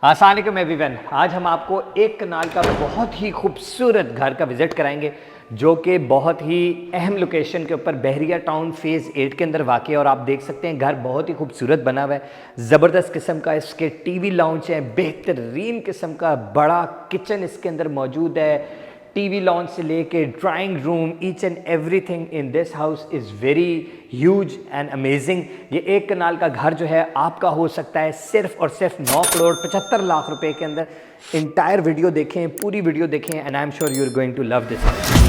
अस्सलाम वालेकुम एवरीवन। आज हम आपको एक कनाल का बहुत ही खूबसूरत घर का विज़िट कराएंगे जो कि बहुत ही अहम लोकेशन के ऊपर बहरिया टाउन फेज़ 8 के अंदर वाक़ है। और आप देख सकते हैं घर बहुत ही खूबसूरत बना हुआ है, ज़बरदस्त किस्म का इसके टीवी लाउंज है, बेहतरीन किस्म का बड़ा किचन इसके अंदर मौजूद है। टीवी लॉन्च से लेके drawing room, each and everything in this house is very huge and amazing. ये एक कनाल का घर जो है आपका हो सकता है सिर्फ और सिर्फ 9 करोड़ 75 लाख रुपए के अंदर। इंटायर वीडियो देखें, पूरी वीडियो देखें and I am sure you are going to love this house.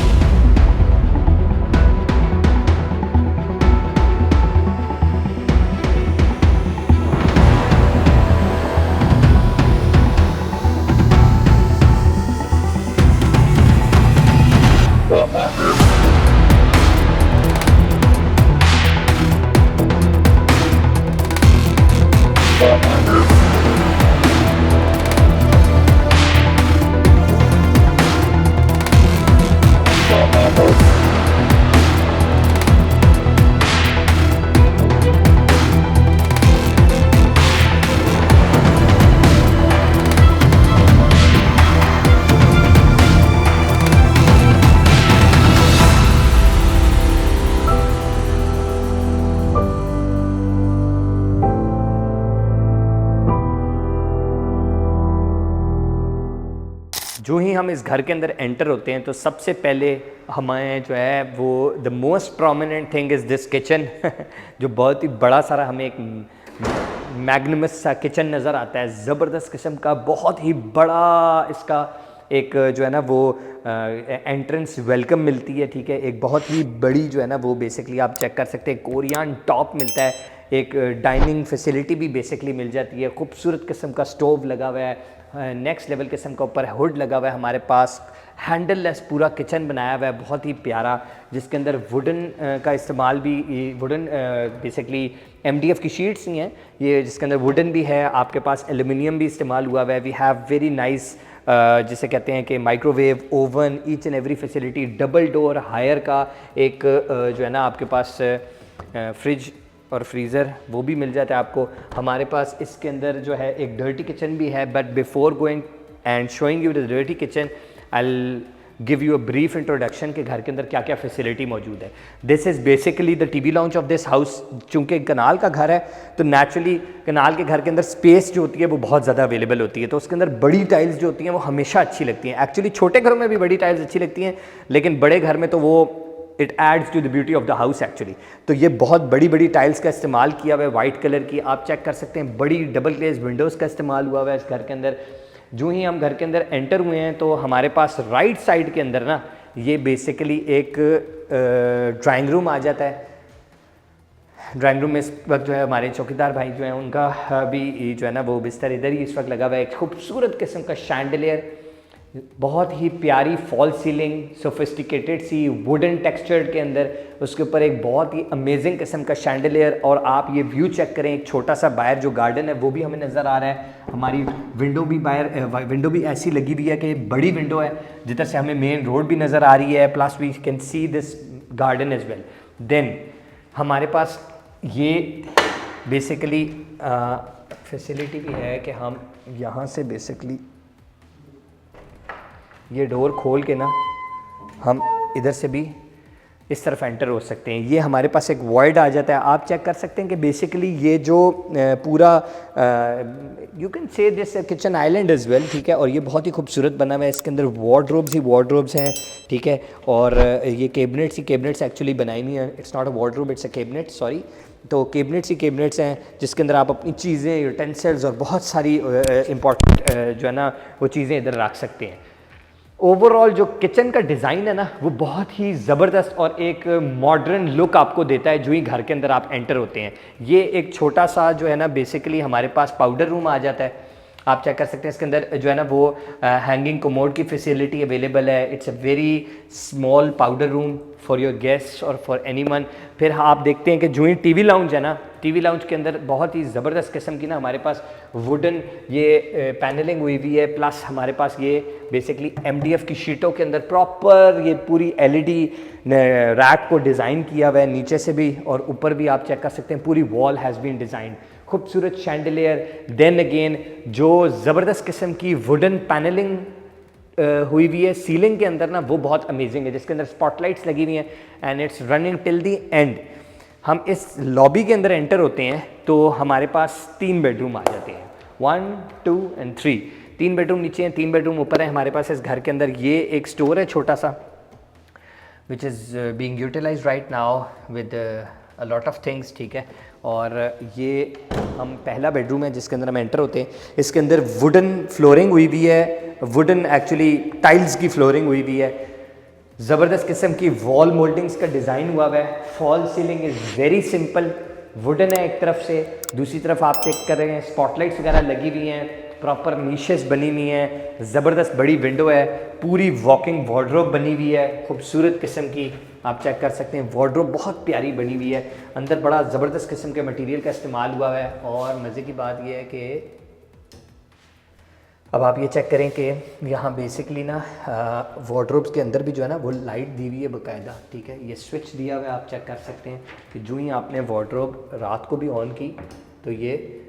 जो ही हम इस घर के अंदर एंटर होते हैं तो सबसे पहले हमें जो है वो the most prominent thing is this kitchen जो बहुत ही बड़ा सारा हमें एक मैग्नमस सा किचन नज़र आता है, ज़बरदस्त किस्म का, बहुत ही बड़ा इसका एक जो है ना वो एंट्रेंस वेलकम मिलती है। ठीक है, एक बहुत ही बड़ी जो है ना वो बेसिकली आप चेक कर सकते हैं कोरियन टॉप मिलता है, एक डाइनिंग फैसिलिटी भी बेसिकली मिल जाती है, खूबसूरत किस्म का स्टोव लगा हुआ है, नेक्स्ट लेवल किस्म का ऊपर हुड लगा हुआ है हमारे पास, हैंडल लेस पूरा किचन बनाया हुआ है बहुत ही प्यारा, जिसके अंदर वुडन का इस्तेमाल भी, वुडन बेसिकली MDF की शीट्स ही हैं ये, जिसके अंदर वुडन भी है, आपके पास एल्यूमिनियम भी इस्तेमाल हुआ हुआ है। वी हैव वेरी नाइस जिसे कहते हैं कि microwave, oven, each and every facility, double door Haier का एक जो है ना आपके पास फ्रिज और फ्रीज़र वो भी मिल जाता है आपको। हमारे पास इसके अंदर जो है एक डर्टी किचन भी है, but before going and showing you the dirty kitchen I will give you a brief introduction के घर के अंदर क्या क्या फैसिलिटी मौजूद है। This is basically the TV launch of this house. चूँकि कनाल का घर है तो नेचुरली कनाल के घर के अंदर स्पेस जो होती है वो बहुत ज़्यादा अवेलेबल होती है, तो उसके अंदर बड़ी टाइल्स जो होती हैं वो हमेशा अच्छी लगती हैं। एक्चुअली छोटे घरों में भी बड़ी टाइल्स अच्छी लगती हैं, लेकिन बड़े घर में तो वो it adds to the beauty of the house actually. तो ये बहुत बड़ी बड़ी टाइल्स का इस्तेमाल किया हुआ है, वाइट कलर की, आप चेक कर सकते हैं, बड़ी डबल ग्लेज विंडोज़ का इस्तेमाल हुआ हुआ है इस घर के अंदर। जो ही हम घर के अंदर एंटर हुए हैं तो हमारे पास राइट साइड के अंदर ना ये बेसिकली एक ड्राइंग रूम आ जाता है। ड्राइंग रूम में इस वक्त जो है हमारे चौकीदार भाई जो हैं उनका भी जो है ना वो बिस्तर इधर ही इस वक्त लगा हुआ है। एक खूबसूरत किस्म का शैंडलियर, बहुत ही प्यारी फॉल सीलिंग, सोफिस्टिकेटेड सी वुडन टेक्सचर्ड के अंदर, उसके ऊपर एक बहुत ही अमेजिंग किस्म का शैंडलियर। और आप ये व्यू चेक करें, एक छोटा सा बाहर जो गार्डन है वो भी हमें नज़र आ रहा है। हमारी विंडो भी बाहर विंडो भी ऐसी लगी हुई है कि बड़ी विंडो है जिधर से हमें मेन रोड भी नज़र आ रही है, plus we can see this garden as well. Then हमारे पास ये बेसिकली फैसिलिटी भी है कि हम यहाँ से बेसिकली ये डोर खोल के ना हम इधर से भी इस तरफ एंटर हो सकते हैं। ये हमारे पास एक वॉइड आ जाता है, आप चेक कर सकते हैं कि बेसिकली ये जो पूरा you can say this kitchen island is well. ठीक है, और ये बहुत ही खूबसूरत बना हुआ है, इसके अंदर वार्डरोब्स ही वार्डरोब्स हैं। ठीक है, और ये कैबिनेट्स ही कैबिनेट्स एक्चुअली बनाई नहीं है, it's not a wardrobe, it's a cabinet, sorry. तो कैबिनेट्स ही कैबिनेट्स हैं जिसके अंदर आप अपनी चीज़ें, यूटेंसिल्स और बहुत सारी इंपॉर्टेंट जो है ना वो चीज़ें इधर रख सकते हैं। ओवरऑल जो किचन का डिज़ाइन है ना वो बहुत ही ज़बरदस्त और एक मॉडर्न लुक आपको देता है जो ही घर के अंदर आप एंटर होते हैं। ये एक छोटा सा जो है ना बेसिकली हमारे पास पाउडर रूम आ जाता है, आप चेक कर सकते हैं। इसके अंदर जो है ना वो हैंगिंग कमोड की फैसिलिटी अवेलेबल है। It's a very small powder room for your guest और फॉर एनीवन। फिर आप देखते हैं कि जो ही टीवी लाउंज है ना, टीवी लाउंज के अंदर बहुत ही ज़बरदस्त किस्म की ना हमारे पास वुडन ये पैनलिंग हुई हुई है, प्लस हमारे पास ये बेसिकली MDF की शीटों के अंदर प्रॉपर ये पूरी LED रैक को डिज़ाइन किया हुआ है नीचे से भी और ऊपर भी। आप चेक कर सकते हैं पूरी वॉल हैज़ बीन डिज़ाइन खूबसूरत शैंडलियर। देन अगेन जो ज़बरदस्त किस्म की वुडन पैनलिंग हुई हुई है सीलिंग के अंदर ना, वो बहुत अमेजिंग है, जिसके अंदर स्पॉटलाइट्स लगी हुई हैं and it's running till the and. हम इस लॉबी के अंदर एंटर होते हैं तो हमारे पास 3 बेडरूम आ जाते हैं, 1 2 एंड 3। 3 बेडरूम नीचे हैं, 3 बेडरूम ऊपर है हमारे पास इस घर के अंदर। ये एक स्टोर है छोटा सा which is being utilised right now with a lot of things, ठीक है। और ये हम पहला बेडरूम है जिसके अंदर हम एंटर होते हैं। इसके अंदर वुडन फ्लोरिंग हुई हुई है, वुडन एक्चुअली टाइल्स की फ्लोरिंग हुई हुई है, ज़बरदस्त किस्म की वॉल मोल्डिंग्स का डिज़ाइन हुआ हुआ है। Fall ceiling is very simple, wooden है एक तरफ से, दूसरी तरफ आप चेक कर रहे हैं स्पॉटलाइट्स वगैरह लगी हुई हैं, प्रॉपर नीशेस बनी हुई हैं, ज़बरदस्त बड़ी विंडो है, पूरी वॉकिंग वार्डरोब बनी हुई है खूबसूरत किस्म की, आप चेक कर सकते हैं। वार्डरोब बहुत प्यारी बनी हुई है, अंदर बड़ा ज़बरदस्त किस्म के मटेरियल का इस्तेमाल हुआ है। और मज़े की बात यह है कि अब आप ये चेक करें कि यहाँ बेसिकली ना वार्डरोब्स के अंदर भी जो है ना वो लाइट दी हुई है बाकायदा, ठीक है। ये स्विच दिया हुआ है, आप चेक कर सकते हैं कि जो ही आपने वार्डरोब रात को भी ऑन की तो ये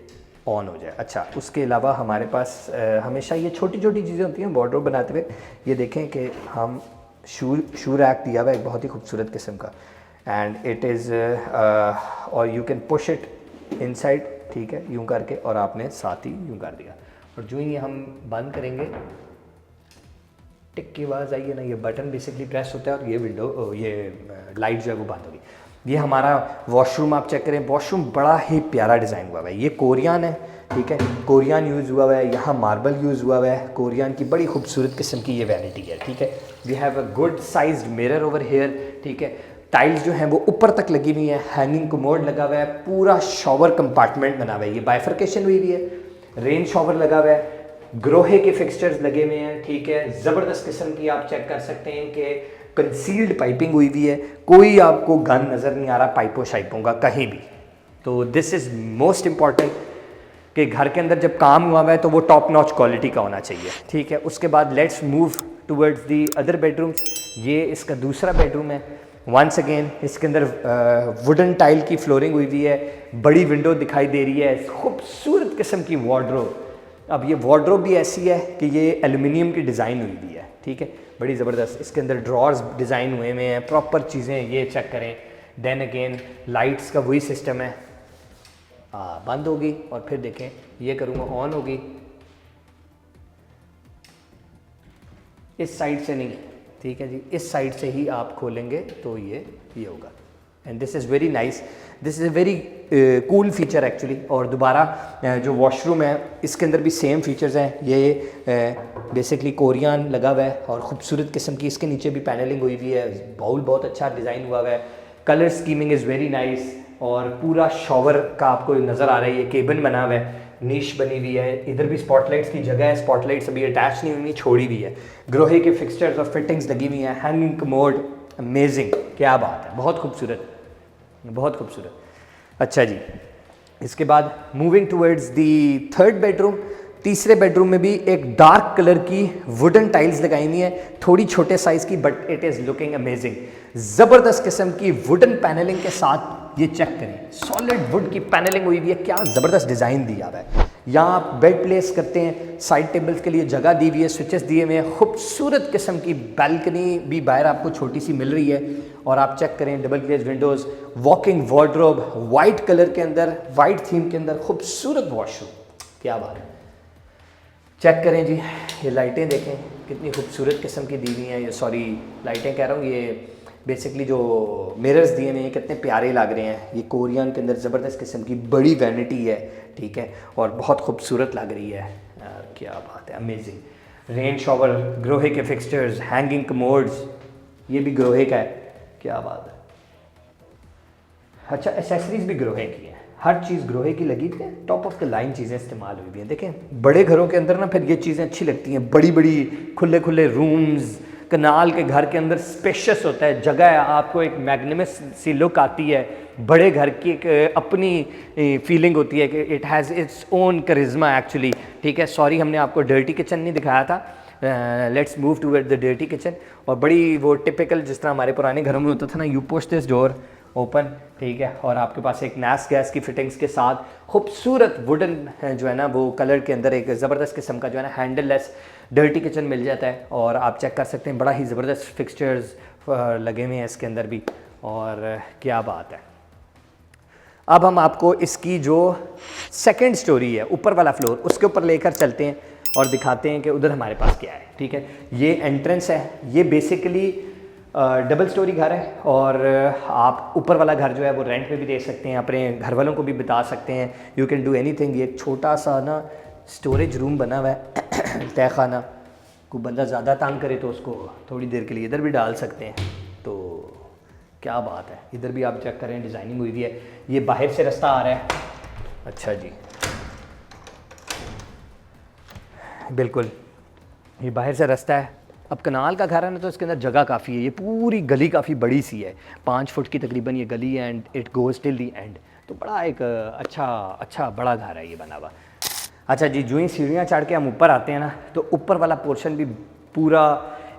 ऑन हो जाए। अच्छा, उसके अलावा हमारे पास हमेशा ये छोटी छोटी चीज़ें होती हैं वार्डरोब बनाते हुए। ये देखें कि हम शू रैक दिया हुआ है एक बहुत ही खूबसूरत किस्म का, एंड इट इज़ और you can push it inside, ठीक है, यूँ करके, और आपने साथ ही यूँ कर दिया। और जो ही हम बंद करेंगे टिक की आवाज़ आई है ना, ये बटन बेसिकली प्रेस होता है और ये विंडो ये लाइट जो है वो बंद होगी। ये हमारा वॉशरूम आप चेक करें, वॉशरूम बड़ा ही प्यारा डिज़ाइन हुआ है। ये कोरियन है, ठीक है, कोरियन यूज़ हुआ है, यहाँ मार्बल यूज़ हुआ है, कोरियन की बड़ी खूबसूरत किस्म की ये वैनिटी है, ठीक है। We have a good sized mirror over here, ठीक है। टाइल्स जो हैं वो ऊपर तक लगी हुई है, हैंगिंग कमोड लगा हुआ है, पूरा शॉवर कंपार्टमेंट बना हुआ है, ये बाइफर्केशन हुई हुई है, रेन शॉवर लगा हुआ है, ग्रोहे के फिक्सचर्स लगे हुए हैं, ठीक है। ज़बरदस्त किस्म की आप चेक कर सकते हैं कि कंसील्ड पाइपिंग हुई हुई है, कोई आपको गन नज़र नहीं आ रहा पाइपों शाइपों का कहीं भी। तो दिस इज़ मोस्ट इम्पॉर्टेंट कि घर के अंदर जब काम हुआ है तो वो टॉप नॉच क्वालिटी का होना चाहिए, ठीक है। उसके बाद let's move towards the other bedrooms. ये इसका दूसरा बेडरूम है। वंस अगेन इसके अंदर वुडन टाइल की फ्लोरिंग हुई हुई है, बड़ी विंडो दिखाई दे रही है, खूबसूरत किस्म की वार्डरोब। अब ये वार्डरोब भी ऐसी है कि ये एल्युमिनियम की डिज़ाइन हुई हुई है, ठीक है, बड़ी ज़बरदस्त। इसके अंदर ड्रॉर्स डिज़ाइन हुए हुए हैं, प्रॉपर चीज़ें, ये चेक करें। देन अगेन लाइट्स का वही सिस्टम है, बंद होगी और फिर देखें ये करूँगा ऑन होगी, इस साइड से नहीं, ठीक है जी, इस साइड से ही आप खोलेंगे तो ये होगा। And this is very nice, this is a very cool feature actually. और दोबारा जो वॉशरूम है इसके अंदर भी सेम फीचर्स हैं। ये बेसिकली कोरियन लगा हुआ है और ख़ूबसूरत किस्म की, इसके नीचे भी पैनलिंग हुई हुई है, बाउल बहुत अच्छा डिज़ाइन हुआ हुआ है, colour scheming is very nice, और पूरा शॉवर का आपको नज़र आ रहा है, ये केबिन बना हुआ है, नीश बनी हुई है, इधर भी स्पॉटलाइट्स की जगह है, स्पॉटलाइट्स अभी अटैच नहीं हुई, छोड़ी हुई है, ग्रोहे के फिक्सचर्स और फिटिंग्स लगी हुई हैं, हैंगिंग कमोड, अमेजिंग, क्या बात है, बहुत खूबसूरत, बहुत खूबसूरत। अच्छा जी, इसके बाद moving towards the third bedroom. तीसरे बेडरूम में भी एक डार्क कलर की वुडन टाइल्स लगाई हुई है, थोड़ी छोटे साइज़ की, but it is looking amazing. ज़बरदस्त किस्म की वुडन पैनलिंग के साथ, ये चेक करें, सॉलिड वुड की पैनलिंग हुई हुई है, क्या ज़बरदस्त डिज़ाइन दिया हुआ है। यहाँ आप बेड प्लेस करते हैं, साइड टेबल्स के लिए जगह दी हुई है, स्विचेस दिए हुए हैं, खूबसूरत किस्म की बैल्कनी भी बाहर आपको छोटी सी मिल रही है। और आप चेक करें double glaze windows, walking wardrobe, white colour के अंदर, वाइट थीम के अंदर, खूबसूरत वॉशरूम, क्या बात है। चेक करें जी, ये लाइटें देखें कितनी खूबसूरत किस्म की दी हुई हैं, ये सॉरी लाइटें कह रहा हूँ, ये बेसिकली जो मिरर्स दिए हुए हैं कितने प्यारे लग रहे हैं। ये कोरियन के अंदर ज़बरदस्त किस्म की बड़ी वैनिटी है, ठीक है, और बहुत खूबसूरत लग रही है, क्या बात है, अमेजिंग। रेन शॉवर, ग्रोहे के फिक्सचर्स, हैंगिंग कमोड्स, ये भी ग्रोहे का है, क्या बात है। अच्छा, एसेसरीज भी ग्रोहे की है, हर चीज़ ग्रोहे की लगी हुई है, टॉप ऑफ द लाइन चीज़ें इस्तेमाल हुई हुई हैं। देखें बड़े घरों के अंदर ना फिर ये चीज़ें अच्छी लगती हैं, बड़ी बड़ी खुले खुले रूम्स, कनाल के घर के अंदर स्पेशियस होता है, जगह है, आपको एक मैग्निमस सी लुक आती है, बड़े घर की एक अपनी फीलिंग होती है कि इट हैज़ इट्स ओन करिश्मा एक्चुअली, ठीक है। सॉरी हमने आपको डर्टी किचन नहीं दिखाया था, let's move toward the dirty kitchen. और बड़ी वो टिपिकल जिस तरह हमारे पुराने घरों में होता था ना, you push this door open, ठीक है। और आपके पास एक नैस गैस की फिटिंग्स के साथ खूबसूरत वुडन जो है ना वो कलर के अंदर एक ज़बरदस्त किस्म का जो है ना हैंडल लेस डर्टी किचन मिल जाता है। और आप चेक कर सकते हैं बड़ा ही ज़बरदस्त फिक्सचर्स लगे हुए हैं इसके अंदर भी, और क्या बात है। अब हम आपको इसकी जो सेकंड स्टोरी है, ऊपर वाला फ्लोर, उसके ऊपर लेकर चलते हैं और दिखाते हैं कि उधर हमारे पास क्या है, ठीक है। ये एंट्रेंस है, ये बेसिकली डबल स्टोरी घर है, और आप ऊपर वाला घर जो है वो रेंट पे भी दे सकते हैं, अपने घर वालों को भी बता सकते हैं, यू कैन डू एनीथिंग। ये एक छोटा सा ना स्टोरेज रूम बना हुआ है तहखाना, कोई बंदा ज़्यादा तंग करे तो उसको थोड़ी देर के लिए इधर भी डाल सकते हैं। तो क्या बात है, इधर भी आप चेक करें डिज़ाइनिंग हुई हुई है। ये बाहर से रास्ता आ रहा है, अच्छा जी, बिल्कुल ये बाहर से रास्ता है। अब कनाल का घर है ना तो इसके अंदर जगह काफ़ी है, ये पूरी गली काफ़ी बड़ी सी है, 5 फुट की तकरीबन ये गली है, and it goes till the and. तो बड़ा एक अच्छा बड़ा घर है ये बना हुआ। अच्छा जी, जो ही सीढ़ियाँ चढ़ के हम ऊपर आते हैं ना तो ऊपर वाला पोर्शन भी पूरा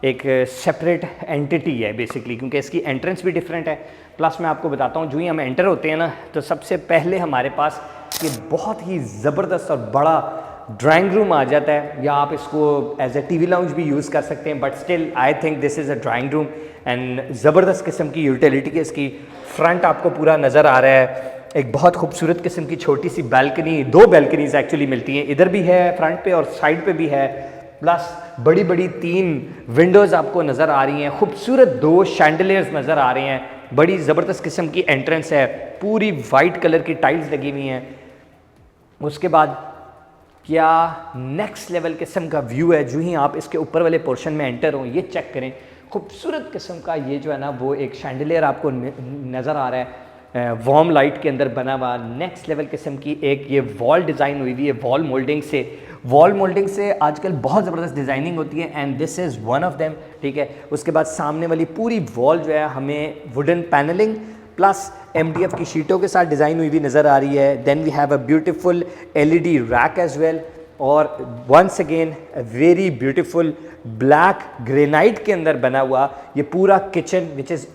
एक सेपरेट एंटिटी है बेसिकली, क्योंकि इसकी एंट्रेंस भी डिफरेंट है। प्लस मैं आपको बताता हूँ, जो ही हम एंटर होते हैं ना तो सबसे पहले हमारे पास ये बहुत ही ज़बरदस्त और बड़ा ड्राइंग रूम आ जाता है, या आप इसको एज ए टीवी लाउंज भी यूज़ कर सकते हैं, but still I think this is a drawing room. And ज़बरदस्त किस्म की यूटिलिटी के इसकी फ्रंट आपको पूरा नज़र आ रहा है। एक बहुत खूबसूरत किस्म की छोटी सी बैल्कनी, 2 बैल्कनीज एक्चुअली मिलती हैं, इधर भी है फ्रंट पे और साइड पे भी है, प्लस बड़ी बड़ी 3 विंडोज़ आपको नज़र आ रही हैं, खूबसूरत 2 शैंडलियर्स नज़र आ रहे हैं, बड़ी ज़बरदस्त किस्म की एंट्रेंस है, पूरी वाइट कलर की टाइल्स लगी हुई हैं। उसके बाद क्या नेक्स्ट लेवल किस्म का व्यू है, जो ही आप इसके ऊपर वाले पोर्शन में एंटर हो, ये चेक करें, खूबसूरत किस्म का ये जो है ना वो एक शैंडलियर आपको नज़र आ रहा है, वार्म लाइट के अंदर बना हुआ, नेक्स्ट लेवल किस्म की एक ये वॉल डिज़ाइन हुई हुई है वॉल मोल्डिंग से आजकल बहुत ज़बरदस्त डिज़ाइनिंग होती है, and this is one of them, ठीक है। उसके बाद सामने वाली पूरी वॉल जो है हमें वुडन पैनलिंग प्लस MDF की शीटों के साथ डिज़ाइन हुई भी नज़र आ रही है। Then we have a beautiful LED rack as well, और once again very beautiful black granite के अंदर बना हुआ ये पूरा kitchen, which is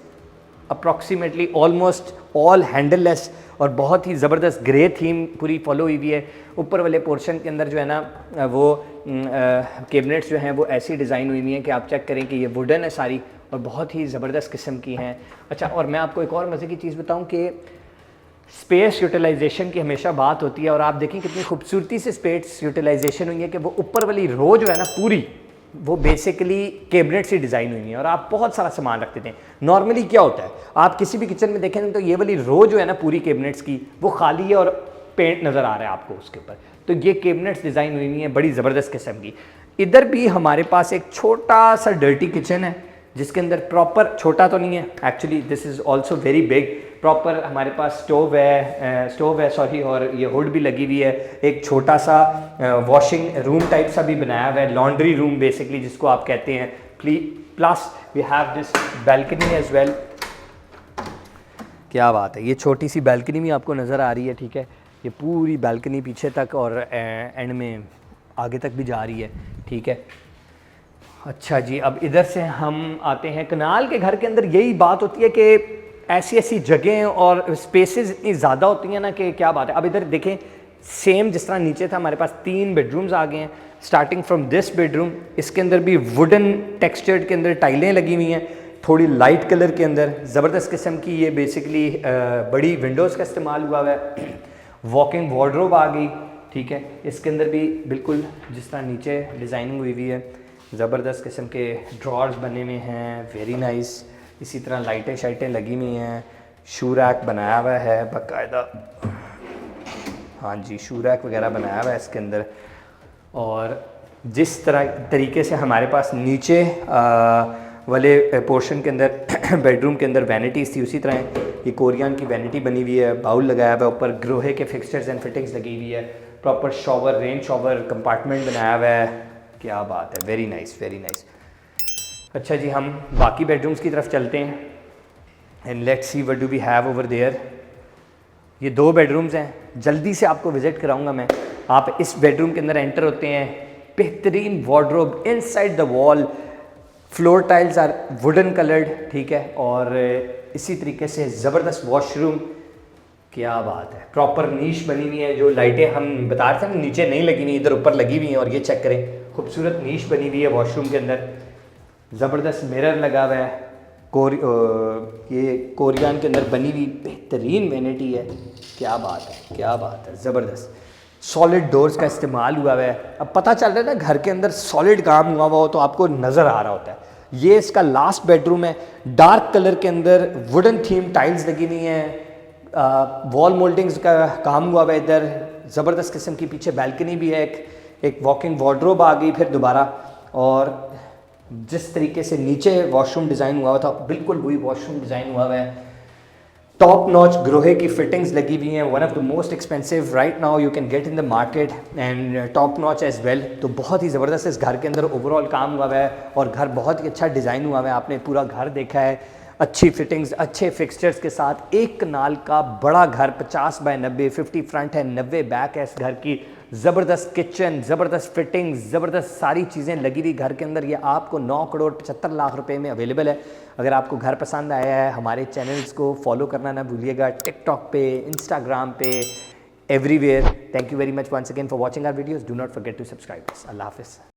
approximately almost all handleless, और बहुत ही ज़बरदस्त ग्रे थीम पूरी फॉलो हुई है। ऊपर वाले पोर्शन के अंदर जो है ना वो कैबिनेट्स जो हैं वो ऐसी डिज़ाइन हुई हैं कि आप चेक करें कि ये वुडन है सारी, और बहुत ही ज़बरदस्त किस्म की हैं। अच्छा, और मैं आपको एक और मज़े की चीज़ बताऊं कि स्पेस यूटिलाइजेशन की हमेशा बात होती है, और आप देखें कितनी खूबसूरती से स्पेस यूटिलाइजेशन हुई है कि वो ऊपर वाली रो जो है ना पूरी वो बेसिकली कैबिनेट से डिज़ाइन हुई है, और आप बहुत सारा सामान रखते थे। नॉर्मली क्या होता है, आप किसी भी किचन में देखें तो ये वाली रो जो है ना पूरी कैबिनेट्स की वो खाली है और पेंट नज़र आ रहा है आपको उसके ऊपर, तो ये कैबिनेट्स डिज़ाइन हुई है बड़ी ज़बरदस्त किस्म की। इधर भी हमारे पास एक छोटा सा डर्टी किचन है, जिसके अंदर प्रॉपर, छोटा तो नहीं है actually, this is also very big, proper हमारे पास स्टोव है सॉरी, और ये हुड भी लगी हुई है। एक छोटा सा वॉशिंग रूम टाइप सा भी बनाया हुआ है, लॉन्ड्री रूम बेसिकली जिसको आप कहते हैं। Plus we have this balcony as well. क्या बात है, ये छोटी सी बैल्कनी भी आपको नज़र आ रही है, ठीक है। ये पूरी बैल्कनी पीछे तक और एंड में आगे तक भी जा रही है, ठीक है। अच्छा जी, अब इधर से हम आते हैं कनाल के घर के अंदर। यही बात होती है कि ऐसी जगहें और स्पेसेस इतनी ज़्यादा होती हैं ना कि क्या बात है। अब इधर देखें, सेम जिस तरह नीचे था हमारे पास 3 बेडरूम्स आ गए हैं, स्टार्टिंग फ्रॉम दिस बेडरूम। इसके अंदर भी वुडन टेक्सचर्ड के अंदर टाइलें लगी हुई हैं, थोड़ी लाइट कलर के अंदर, ज़बरदस्त किस्म की ये बेसिकली बड़ी विंडोज़ का इस्तेमाल हुआ है। वॉकिंग वार्डरोब आ गई, ठीक है। इसके अंदर भी बिल्कुल जिस तरह नीचे डिज़ाइनिंग हुई हुई है, ज़बरदस्त किस्म के ड्रॉर्स बने हुए हैं, वेरी नाइस। इसी तरह लाइटें शाइटें लगी हुई हैं, शू रैक बनाया हुआ है बाकायदा, हाँ जी, शू रैक वगैरह बनाया हुआ है इसके अंदर। और जिस तरीके से हमारे पास नीचे वाले पोर्शन के अंदर बेडरूम के अंदर वैनिटीज़ थी, उसी तरह ये कोरियन की वैनिटी बनी हुई है, बाउल लगाया हुआ है, ऊपर ग्रोहे के फिक्सचर्स एंड फिटिंग्स लगी हुई है, proper shower, rain shower compartment बनाया हुआ है। क्या बात है, वेरी नाइस वेरी नाइस। अच्छा जी, हम बाकी बेडरूम्स की तरफ चलते हैं and let's see what do we have over there. ये 2 बेडरूम्स हैं, जल्दी से आपको विजिट कराऊंगा मैं। आप इस बेडरूम के अंदर एंटर होते हैं, बेहतरीन wardrobe inside the wall, floor tiles are wooden coloured, ठीक है। और इसी तरीके से ज़बरदस्त वॉशरूम, क्या बात है, प्रॉपर नीश बनी हुई है। जो लाइटें हम बता रहे थे ना नीचे नहीं लगी हुई, इधर ऊपर लगी हुई हैं। और ये चेक करें, खूबसूरत नीश बनी हुई है वॉशरूम के अंदर, ज़बरदस्त मिरर लगा हुआ है। ये कोरियन के अंदर बनी हुई बेहतरीन वैनिटी है, क्या बात है, क्या बात है, ज़बरदस्त। सॉलिड डोर्स का इस्तेमाल हुआ है। अब पता चल रहा है ना घर के अंदर सॉलिड काम हुआ हो तो आपको नज़र आ रहा होता है। ये इसका लास्ट बेडरूम है, डार्क कलर के अंदर वुडन थीम टाइल्स लगी हुई हैं, वॉल मोल्डिंग्स का काम हुआ है इधर, ज़बरदस्त किस्म की। पीछे बैल्कनी भी है, एक वॉकिंग वार्डरोब आ गई फिर दोबारा। और जिस तरीके से नीचे वॉशरूम डिज़ाइन हुआ था बिल्कुल वही वॉशरूम डिज़ाइन हुआ है। टॉप नॉच ग्रोहे की फिटिंग्स लगी हुई हैं, one of the most expensive right now you can get in the market, and top notch as well. तो बहुत ही ज़बरदस्त इस घर के अंदर ओवरऑल काम हुआ है और घर बहुत ही अच्छा डिज़ाइन हुआ है। आपने पूरा घर देखा है, अच्छी फिटिंग्स, अच्छे फिक्सचर्स के साथ, एक कनाल का बड़ा घर, 50 बाय 90, 50 फ्रंट है, 90 बैक है इस घर की। ज़बरदस्त किचन, ज़बरदस्त फिटिंग्स, ज़बरदस्त सारी चीज़ें लगी हुई घर के अंदर। ये आपको 9,75,00,000 रुपए में अवेलेबल है। अगर आपको घर पसंद आया है, हमारे चैनल्स को फॉलो करना ना भूलिएगा, टिकटॉक पे, इंस्टाग्राम पे, everywhere. Thank you very much once again for watching our videos. Do not forget to subscribe. अल्लाह हाफिज़।